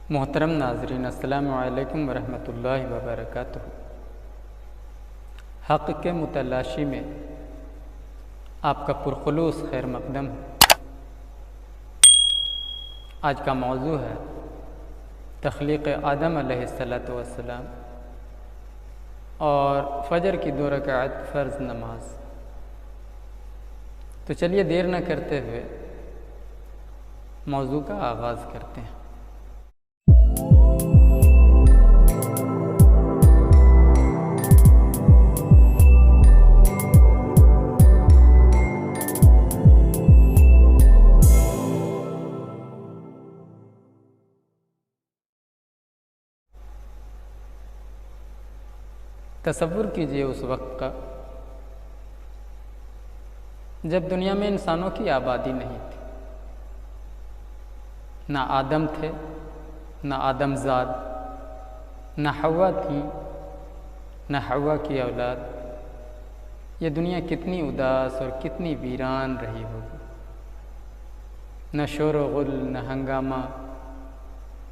محترم ناظرین، السلام علیکم ورحمۃ اللہ وبرکاتہ۔ حق کے متلاشی میں آپ کا پرخلوص خیر مقدم ہے۔ آج کا موضوع ہے تخلیق آدم علیہ السلام اور فجر کی 2 رکعت فرض نماز۔ تو چلیے دیر نہ کرتے ہوئے موضوع کا آغاز کرتے ہیں۔ تصور کیجئے اس وقت کا جب دنیا میں انسانوں کی آبادی نہیں تھی، نہ آدم تھے، نہ آدم زاد، نہ حوا تھی، نہ حوا کی اولاد۔ یہ دنیا کتنی اداس اور کتنی ویران رہی ہوگی۔ نہ شور و غل، نہ ہنگامہ،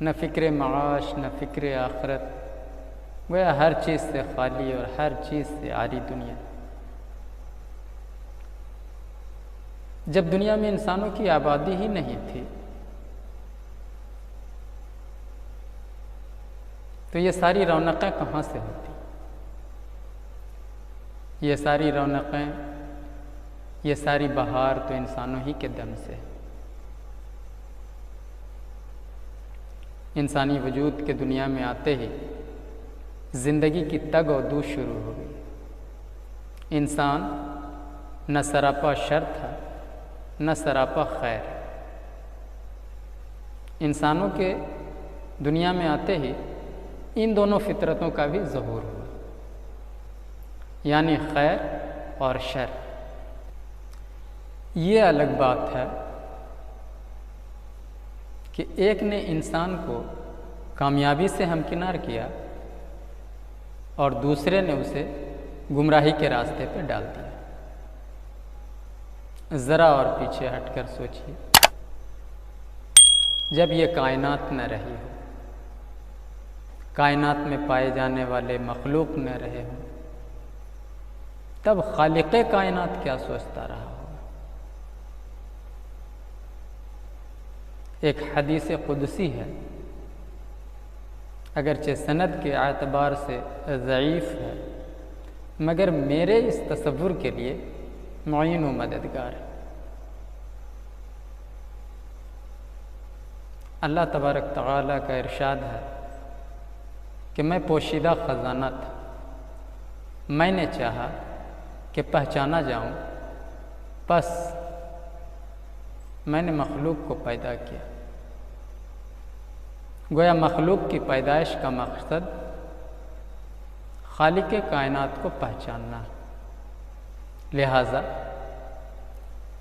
نہ فکر معاش، نہ فکر آخرت، گویا ہر چیز سے خالی اور ہر چیز سے عاری دنیا۔ جب دنیا میں انسانوں کی آبادی ہی نہیں تھی تو یہ ساری رونقیں کہاں سے ہوتی؟ یہ ساری رونقیں، یہ ساری بہار تو انسانوں ہی کے دم سے۔ انسانی وجود کے دنیا میں آتے ہی زندگی کی تگ و دو شروع ہو گئی۔ انسان نہ سراپا شر تھا، نہ سراپا خیر۔ انسانوں کے دنیا میں آتے ہی ان دونوں فطرتوں کا بھی ظہور ہوا، یعنی خیر اور شر۔ یہ الگ بات ہے کہ ایک نے انسان کو کامیابی سے ہمکنار کیا اور دوسرے نے اسے گمراہی کے راستے پہ ڈال دیا۔ ذرا اور پیچھے ہٹ کر سوچیے، جب یہ کائنات نہ رہی ہو، کائنات میں پائے جانے والے مخلوق نہ رہے ہوں، تب خالق کائنات کیا سوچتا رہا ہوگا؟ ایک حدیث قدسی ہے، اگرچہ سند کے اعتبار سے ضعیف ہے، مگر میرے اس تصور کے لیے معین و مددگار ہے۔ اللہ تبارک تعالیٰ کا ارشاد ہے کہ میں پوشیدہ خزانہ تھا، میں نے چاہا کہ پہچانا جاؤں، پس میں نے مخلوق کو پیدا کیا۔ گویا مخلوق کی پیدائش کا مقصد خالق کائنات کو پہچاننا ہے۔ لہٰذا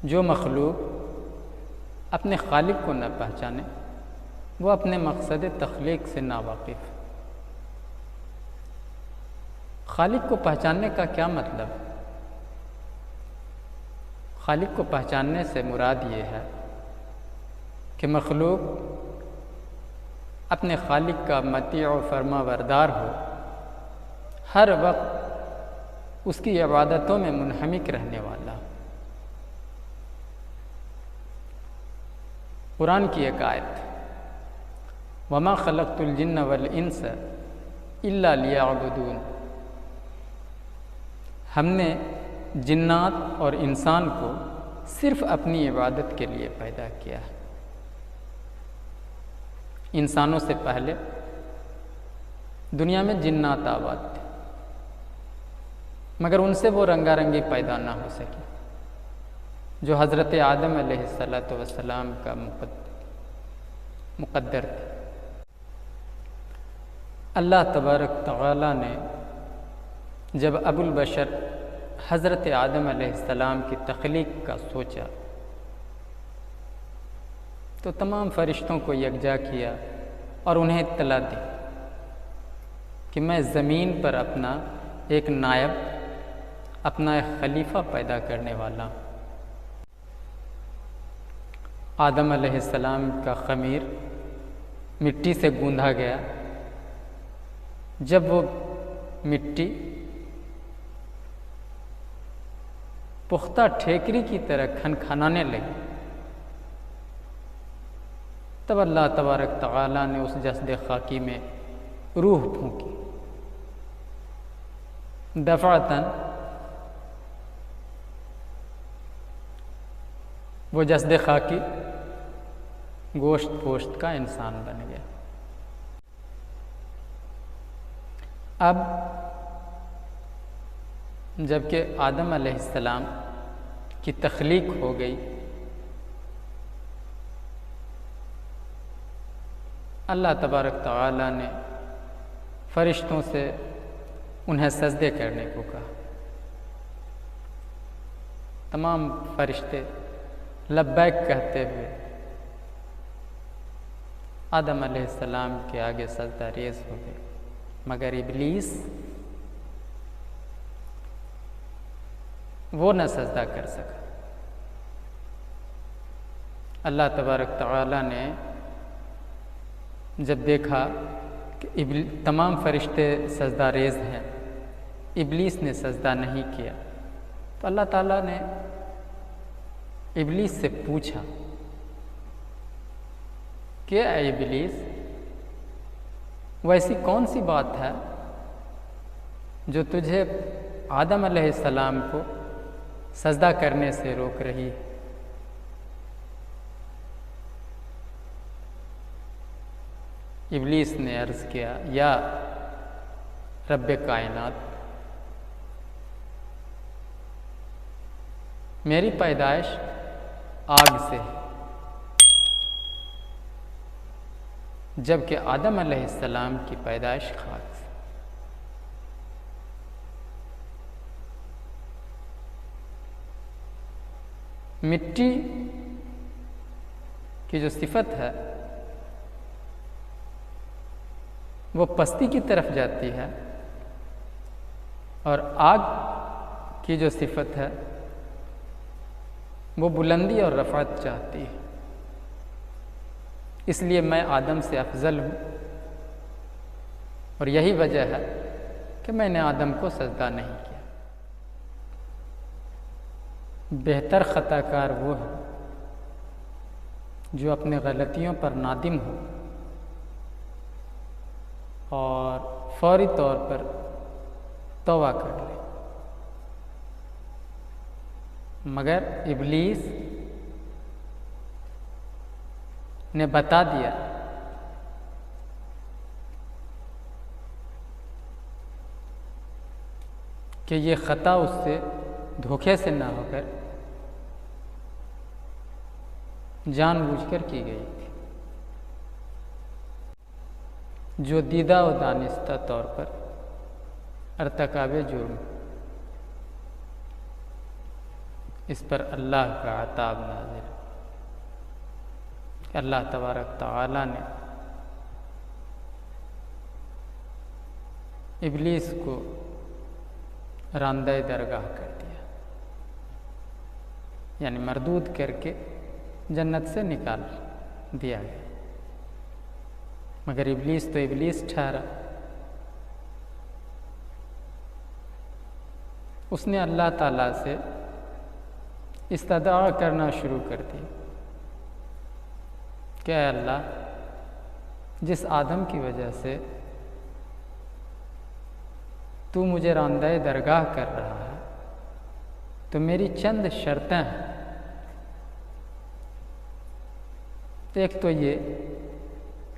جو مخلوق اپنے خالق کو نہ پہچانے وہ اپنے مقصد تخلیق سے ناواقف۔ خالق کو پہچاننے کا کیا مطلب؟ خالق کو پہچاننے سے مراد یہ ہے کہ مخلوق اپنے خالق کا مطیع و فرما بردار ہو، ہر وقت اس کی عبادتوں میں منہمک رہنے والا۔ قرآن کی ایک آیت، وَمَا خَلَقْتُ الْجِنَّ وَالْإِنسَ إِلَّا لِيَعْبُدُونَ، ہم نے جنات اور انسان کو صرف اپنی عبادت کے لیے پیدا کیا ہے۔ انسانوں سے پہلے دنیا میں جنات آباد تھے، مگر ان سے وہ رنگا رنگی پیدا نہ ہو سکی جو حضرت آدم علیہ السلام کا مقدر تھے۔ اللہ تبارک تعالیٰ نے جب ابو البشر حضرت آدم علیہ السلام کی تخلیق کا سوچا تو تمام فرشتوں کو یکجا کیا اور انہیں اطلاع دی کہ میں زمین پر اپنا ایک نائب، اپنا ایک خلیفہ پیدا کرنے والا ہوں۔ آدم علیہ السلام کا خمیر مٹی سے گوندھا گیا، جب وہ مٹی پختہ ٹھیکری کی طرح کھنکھنانے لگی، تب اللہ تبارک تعالیٰ نے اس جسد خاکی میں روح پھونکی، دفعتاً وہ جسد خاکی گوشت پوشت کا انسان بن گیا۔ اب جب کہ آدم علیہ السلام کی تخلیق ہو گئی، اللہ تبارک تعالیٰ نے فرشتوں سے انہیں سجدے کرنے کو کہا۔ تمام فرشتے لبیک کہتے ہوئے آدم علیہ السلام کے آگے سجدہ ریز ہو گئے، مگر ابلیس وہ نہ سجدہ کر سکا۔ اللہ تبارک تعالیٰ نے جب دیکھا کہ تمام فرشتے سجدہ ریز ہیں، ابلیس نے سجدہ نہیں کیا، تو اللہ تعالیٰ نے ابلیس سے پوچھا کہ اے ابلیس، وہ ایسی کون سی بات ہے جو تجھے آدم علیہ السلام کو سجدہ کرنے سے روک رہی ہے؟ ابلیس نے عرض کیا، یا رب کائنات، میری پیدائش آگ سے ہے، جبکہ آدم علیہ السلام کی پیدائش خاک سے۔ مٹی کی جو صفت ہے وہ پستی کی طرف جاتی ہے، اور آگ کی جو صفت ہے وہ بلندی اور رفعت چاہتی ہے۔ اس لیے میں آدم سے افضل ہوں، اور یہی وجہ ہے کہ میں نے آدم کو سجدہ نہیں کیا۔ بہتر خطا کار وہ ہے جو اپنے غلطیوں پر نادم ہو اور فوری طور پر توبہ کر لے، مگر ابلیس نے بتا دیا کہ یہ خطا اس سے دھوکے سے نہ ہو کر جان بوجھ کر کی گئی تھی، جو دیدہ و دانستہ طور پر ارتکاب جرم، اس پر اللہ کا عتاب نازل۔ اللہ تبارک تعالیٰ نے ابلیس کو راندہ درگاہ کر دیا، یعنی مردود کر کے جنت سے نکال دیا گیا، مگر ابلیس تو ابلیس ٹھہرا۔ اس نے اللہ تعالیٰ سے استدعا کرنا شروع کر دی کہ اے اللہ، جس آدم کی وجہ سے تو مجھے راندہ درگاہ کر رہا ہے، تو میری چند شرطیں ہیں۔ ایک تو یہ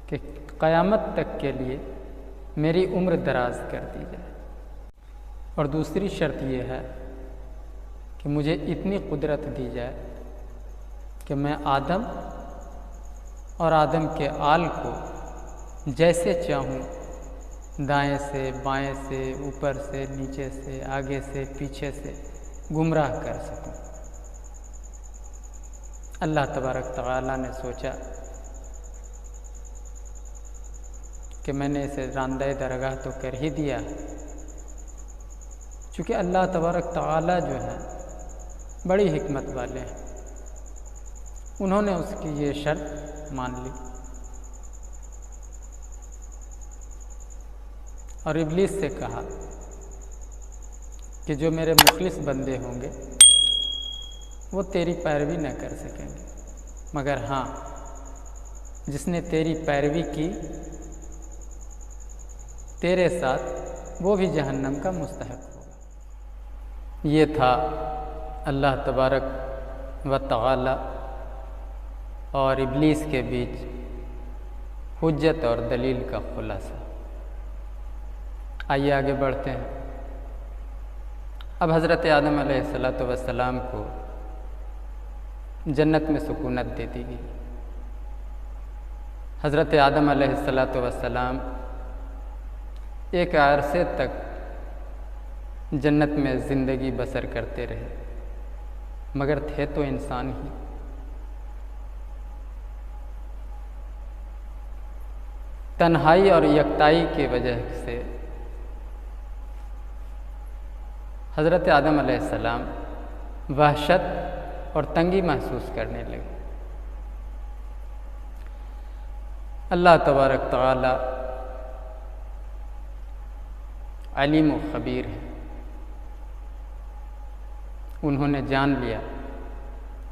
کہ قیامت تک کے لیے میری عمر دراز کر دی جائے، اور دوسری شرط یہ ہے کہ مجھے اتنی قدرت دی جائے کہ میں آدم اور آدم کے آل کو جیسے چاہوں دائیں سے بائیں سے اوپر سے نیچے سے آگے سے پیچھے سے گمراہ کر سکوں۔ اللہ تبارک تعالیٰ نے سوچا کہ میں نے اسے راندہ درگاہ تو کر ہی دیا، چونکہ اللہ تبارک تعالیٰ جو ہے بڑی حکمت والے ہیں، انہوں نے اس کی یہ شرط مان لی اور ابلیس سے کہا کہ جو میرے مخلص بندے ہوں گے وہ تیری پیروی نہ کر سکیں گے، مگر ہاں جس نے تیری پیروی کی تیرے ساتھ وہ بھی جہنم کا مستحق ہوگا۔ یہ تھا اللہ تبارک و تعالی اور ابلیس کے بیچ حجت اور دلیل کا خلاصہ۔ آئیے آگے بڑھتے ہیں۔ اب حضرت آدم علیہ السلام کو جنت میں سکونت دے دی گئی۔ حضرت آدم علیہ السلام ایک عرصے تک جنت میں زندگی بسر کرتے رہے، مگر تھے تو انسان ہی۔ تنہائی اور یکتائی کی وجہ سے حضرت آدم علیہ السلام وحشت اور تنگی محسوس کرنے لگے۔ اللہ تبارک تعالی علیم و خبیر ہے، انہوں نے جان لیا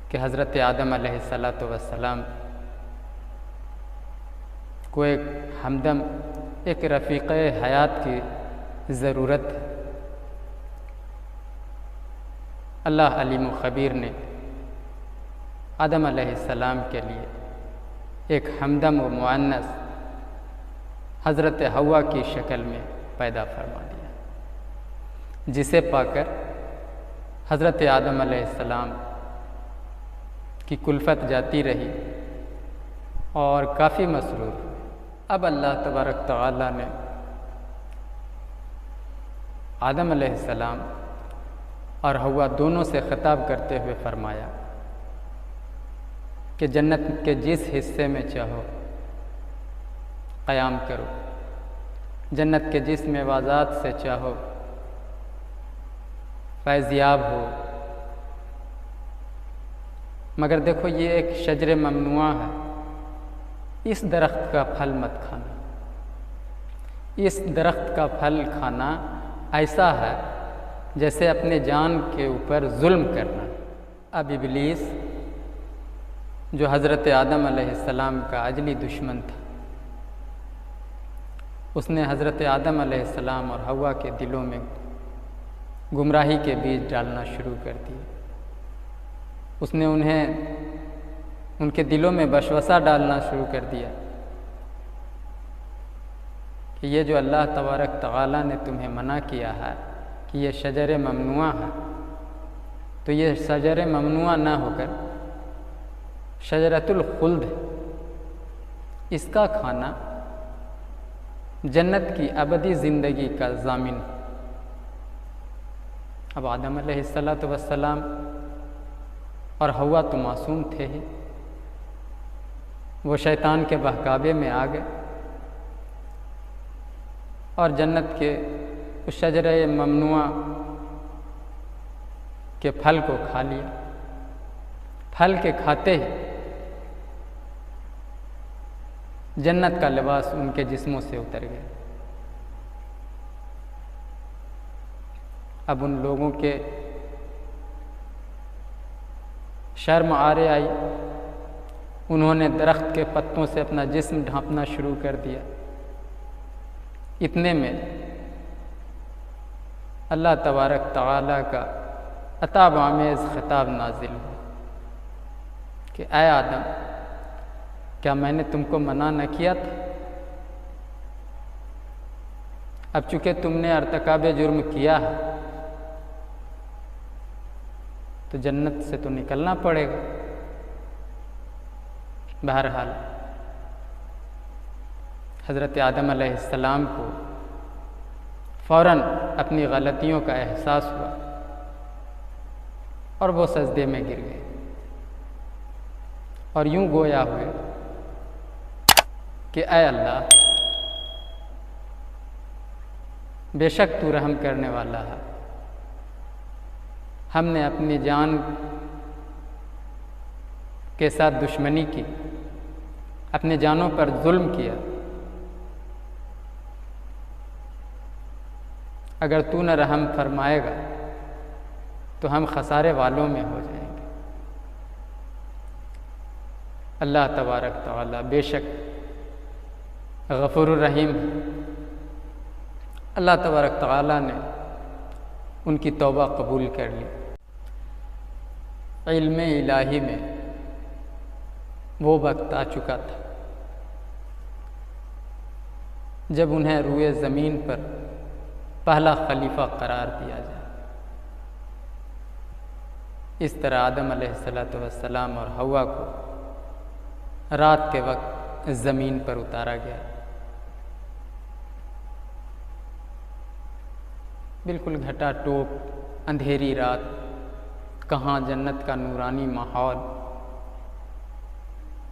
کہ حضرت آدم علیہ السلام کو ایک ہمدم، ایک رفیق حیات کی ضرورت ہے۔ اللہ علیم و خبیر نے آدم علیہ السلام کے لیے ایک ہمدم و مؤنث حضرت حوا کی شکل میں پیدا فرما دیا، جسے پا کر حضرت آدم علیہ السلام کی کلفت جاتی رہی اور کافی مسرور ہوئے۔ اب اللہ تبارک تعالی نے آدم علیہ السلام اور حوا دونوں سے خطاب کرتے ہوئے فرمایا کہ جنت کے جس حصے میں چاہو قیام کرو، جنت کے جس مواضعات سے چاہو فیضیاب ہو، مگر دیکھو یہ ایک شجر ممنوع ہے، اس درخت کا پھل مت کھانا۔ اس درخت کا پھل کھانا ایسا ہے جیسے اپنے جان کے اوپر ظلم کرنا۔ اب ابلیس جو حضرت آدم علیہ السلام کا ازلی دشمن تھا، اس نے حضرت آدم علیہ السلام اور حوا کے دلوں میں گمراہی کے بیج ڈالنا شروع کر دیے۔ اس نے ان کے دلوں میں وسوسہ ڈالنا شروع کر دیا کہ یہ جو اللہ تبارک تعالی نے تمہیں منع کیا ہے کہ یہ شجر ممنوع ہے، تو یہ شجر ممنوع نہ ہو کر شجرۃ الخلد ہے، اس کا کھانا جنت کی ابدی زندگی کا ضامن ہے۔ اب آدم علیہ السلام اور حوا تو معصوم تھے ہی، وہ شیطان کے بہکاوے میں آ گئے اور جنت کے اس شجرہ ممنوع کے پھل کو کھا لیا۔ پھل کے کھاتے ہی جنت کا لباس ان کے جسموں سے اتر گیا۔ اب ان لوگوں کے شرم آرے آئی، انہوں نے درخت کے پتوں سے اپنا جسم ڈھانپنا شروع کر دیا۔ اتنے میں اللہ تبارک تعالی کا عتاب آمیز خطاب نازل ہوا کہ اے آدم، کیا میں نے تم کو منع نہ کیا تھا؟ اب چونکہ تم نے ارتکاب جرم کیا ہے تو جنت سے تو نکلنا پڑے گا۔ بہرحال حضرت آدم علیہ السلام کو فوراً اپنی غلطیوں کا احساس ہوا اور وہ سجدے میں گر گئے اور یوں گویا ہوئے کہ اے اللہ، بے شک تو رحم کرنے والا ہے، ہم نے اپنی جان کے ساتھ دشمنی کی، اپنے جانوں پر ظلم کیا، اگر تو نہ رحم فرمائے گا تو ہم خسارے والوں میں ہو جائیں گے۔ اللہ تبارک تعالیٰ بے شک غفور الرحیم ہے۔ اللہ تبارک تعالیٰ نے ان کی توبہ قبول کر لی۔ علم الہی میں وہ وقت آ چکا تھا جب انہیں روئے زمین پر پہلا خلیفہ قرار دیا جائے۔ اس طرح آدم علیہ السلام اور حوا کو رات کے وقت زمین پر اتارا گیا۔ بالکل گھٹا ٹوپ اندھیری رات، کہاں جنت کا نورانی ماحول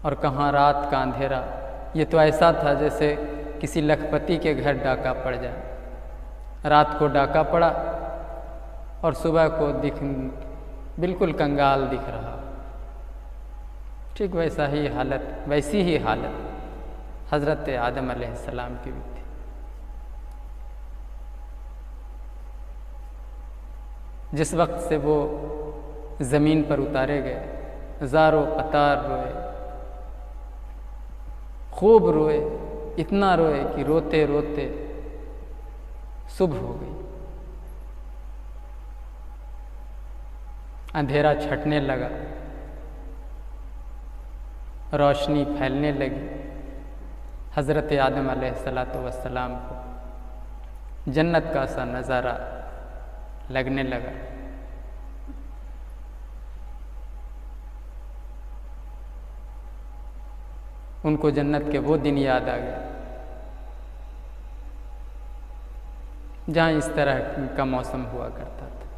اور کہاں رات کا اندھیرا۔ یہ تو ایسا تھا جیسے کسی لکھپتی کے گھر ڈاکہ پڑ جائے۔ رات کو ڈاکہ پڑا اور صبح کو بالکل کنگال دکھ رہا۔ ٹھیک ویسی ہی حالت حضرت آدم علیہ السلام کی بھی تھی۔ جس وقت سے وہ زمین پر اتارے گئے، ہزاروں قطار روئے، خوب روئے، اتنا روئے کہ روتے روتے صبح ہو گئی۔ اندھیرا چھٹنے لگا، روشنی پھیلنے لگی۔ حضرت آدم علیہ السلام کو جنت کا سا نظارہ لگنے لگا۔ ان کو جنت کے وہ دن یاد آ گئے جہاں اس طرح کا موسم ہوا کرتا تھا۔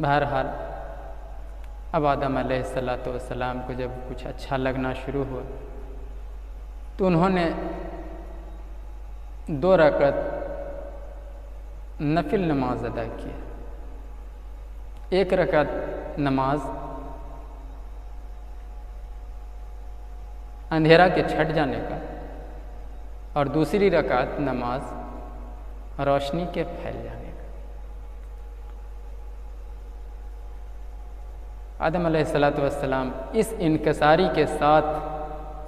بہرحال اب آدم علیہ السلام کو جب کچھ اچھا لگنا شروع ہوا تو انہوں نے 2 رکعت نفل نماز ادا کی۔ 1 رکعت نماز اندھیرا کے چھٹ جانے کا اور دوسری رکعت نماز روشنی کے پھیل جانے کا۔ آدم علیہ السلام اس انکساری کے ساتھ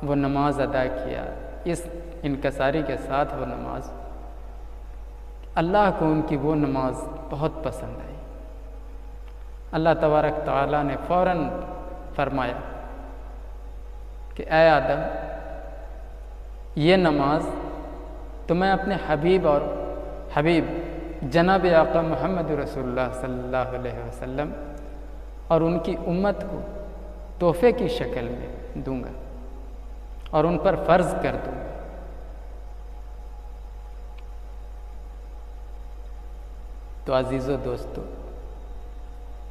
وہ نماز ادا کیا، اس انکساری کے ساتھ وہ نماز، اللہ کو ان کی وہ نماز بہت پسند آئی۔ اللہ تبارک تعالیٰ نے فوراً فرمایا کہ اے آدم، یہ نماز تو میں اپنے حبیب جناب آقا محمد رسول اللہ صلی اللہ علیہ وسلم اور ان کی امت کو تحفے کی شکل میں دوں گا اور ان پر فرض کر دوں گا۔ تو عزیزو دوستو،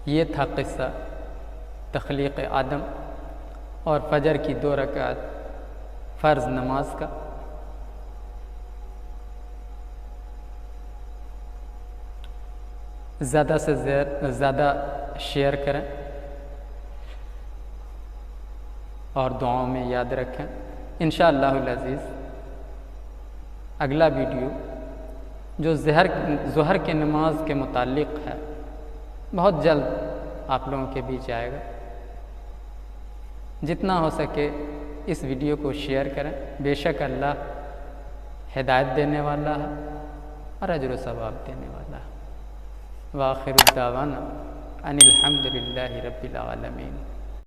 یہ تھا قصہ تخلیق آدم اور فجر کی 2 رکعت فرض نماز کا۔ زیادہ سے زیادہ شیئر کریں اور دعاؤں میں یاد رکھیں۔ انشاءاللہ العزیز اگلا ویڈیو جو ظہر کے نماز کے متعلق ہے بہت جلد آپ لوگوں کے بیچ آئے گا۔ جتنا ہو سکے اس ویڈیو کو شیئر کریں، بے شک اللہ ہدایت دینے والا ہے اور اجر و ثواب دینے والا ہے۔ وآخر الدعوانا ان الحمد للہ رب العالمین۔